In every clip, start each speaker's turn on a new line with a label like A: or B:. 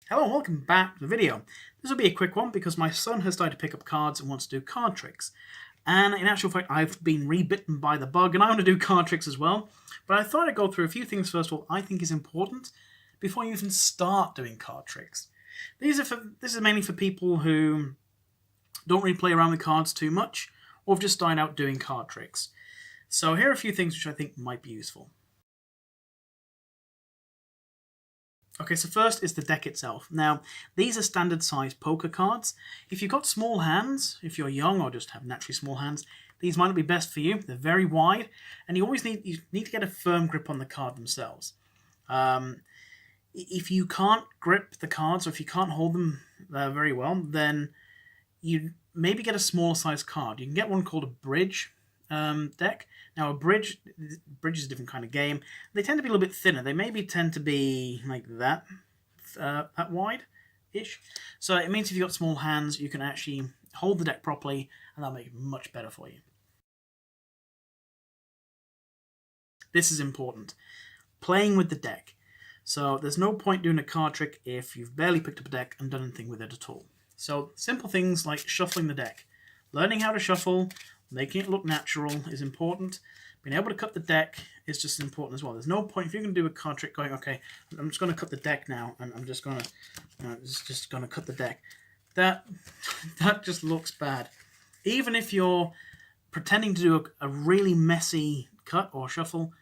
A: Hello and welcome back to the video. This will be a quick one because my son has started to pick up cards and wants to do card tricks. And in actual fact, I've been rebitten by the bug and I want to do card tricks as well. But I thought I'd go through a few things first of all I think is important before you even start doing card tricks. This is mainly for people who don't really play around with cards too much or have just started out doing card tricks. So here are a few things which I think might be useful. Okay, so first is the deck itself. Now, these are standard size poker cards. If you've got small hands, if you're young or just have naturally small hands, these might not be best for you. They're very wide, and you need to get a firm grip on the card themselves. If you can't grip the cards, or if you can't hold them very well, then you maybe get a smaller size card. You can get one called a bridge deck. Now a bridge is a different kind of game. They tend to be a little bit thinner. They maybe tend to be like that wide-ish. So it means if you've got small hands, you can actually hold the deck properly, and that'll make it much better for you. This is important. Playing with the deck. So there's no point doing a card trick if you've barely picked up a deck and done anything with it at all. So simple things like shuffling the deck. Learning how to shuffle, making it look natural is important. Being able to cut the deck is just important as well. There's no point if you're going to do a card trick going, okay, I'm just going to cut the deck now, and I'm just going to cut the deck. That just looks bad. Even if you're pretending to do a really messy cut or shuffle,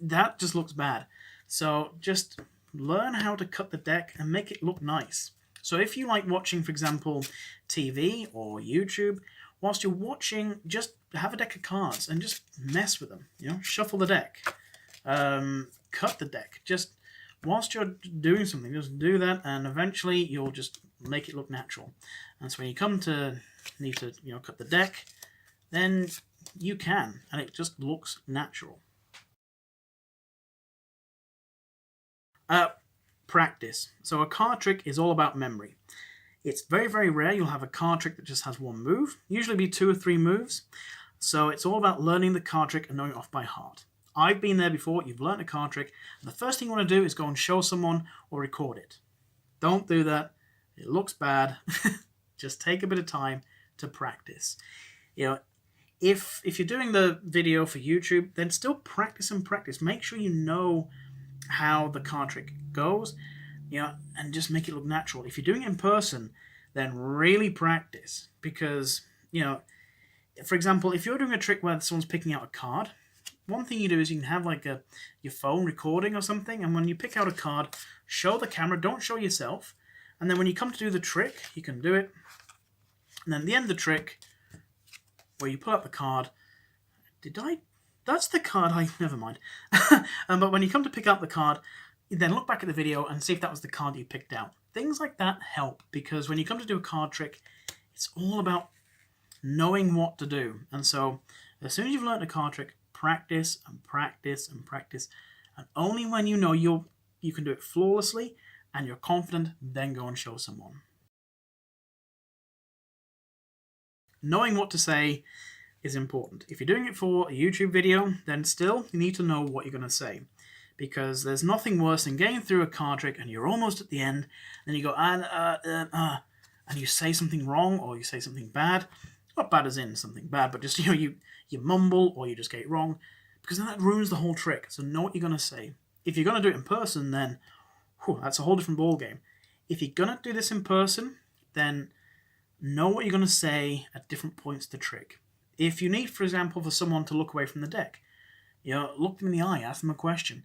A: that just looks bad. So just learn how to cut the deck and make it look nice. So if you like watching, for example, TV or YouTube, whilst you're watching, just have a deck of cards and just mess with them. You know, shuffle the deck, cut the deck. Just whilst you're doing something, just do that, and eventually you'll just make it look natural. And so when you come to need to, cut the deck, then you can, and it just looks natural. Practice. So a card trick is all about memory. It's very, very rare you'll have a card trick that just has one move. Usually be 2 or 3 moves. So it's all about learning the card trick and knowing it off by heart. I've been there before. You've learned a card trick, and the first thing you want to do is go and show someone or record it. Don't do that. It looks bad. Just take a bit of time to practice. If you're doing the video for YouTube, then still practice and practice. Make sure you know how the card trick goes, and just make it look natural. If you're doing it in person, then really practice, because, for example, if you're doing a trick where someone's picking out a card, one thing you do is you can have like your phone recording or something, and when you pick out a card, show the camera, don't show yourself, and then when you come to do the trick, you can do it, and then at the end of the trick, where you pull out the card, that's the card, never mind. But when you come to pick up the card, you then look back at the video and see if that was the card you picked out. Things like that help, because when you come to do a card trick, it's all about knowing what to do. And so as soon as you've learned a card trick, practice and practice and practice. And only when you know you can do it flawlessly and you're confident, then go and show someone. Knowing what to say is important. If you're doing it for a YouTube video, then still you need to know what you're going to say, because there's nothing worse than getting through a card trick and you're almost at the end, and you go and you say something wrong or you say something bad. Not bad as in something bad, but just you mumble or you just get it wrong, because then that ruins the whole trick. So know what you're going to say. If you're going to do it in person, then that's a whole different ball game. If you're going to do this in person, then know what you're going to say at different points of the trick. If you need, for example, for someone to look away from the deck, look them in the eye, ask them a question.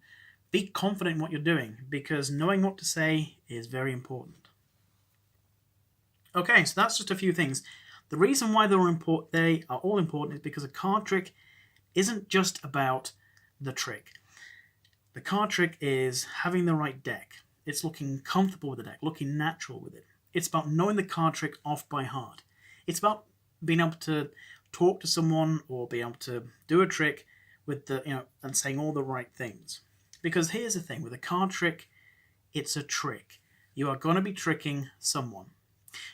A: Be confident in what you're doing, because knowing what to say is very important. Okay, so that's just a few things. The reason why they are all important is because a card trick isn't just about the trick. The card trick is having the right deck. It's looking comfortable with the deck, looking natural with it. It's about knowing the card trick off by heart. It's about being able to talk to someone or be able to do a trick with and saying all the right things. Because here's the thing, with a card trick, it's a trick. You are going to be tricking someone.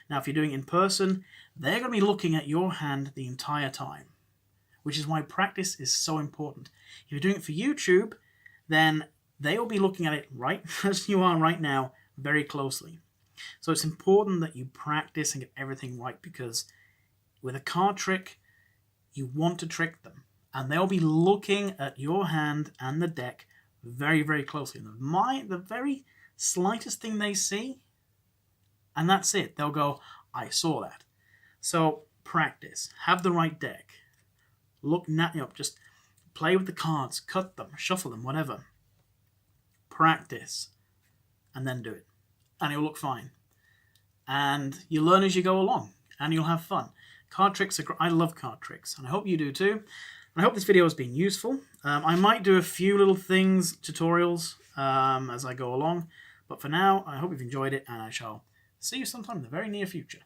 A: Now, if you're doing it in person, they're going to be looking at your hand the entire time, which is why practice is so important. If you're doing it for YouTube, then they'll be looking at it right as you are right now, very closely. So it's important that you practice and get everything right, because with a card trick, you want to trick them. And they'll be looking at your hand and the deck very, very closely. The very slightest thing they see, and that's it. They'll go, I saw that. So practice. Have the right deck. Look, just play with the cards. Cut them. Shuffle them. Whatever. Practice. And then do it. And it'll look fine. And you learn as you go along. And you'll have fun. Card tricks are great. I love card tricks. And I hope you do too. And I hope this video has been useful. I might do a few little things, tutorials, as I go along. But for now, I hope you've enjoyed it. And I shall see you sometime in the very near future.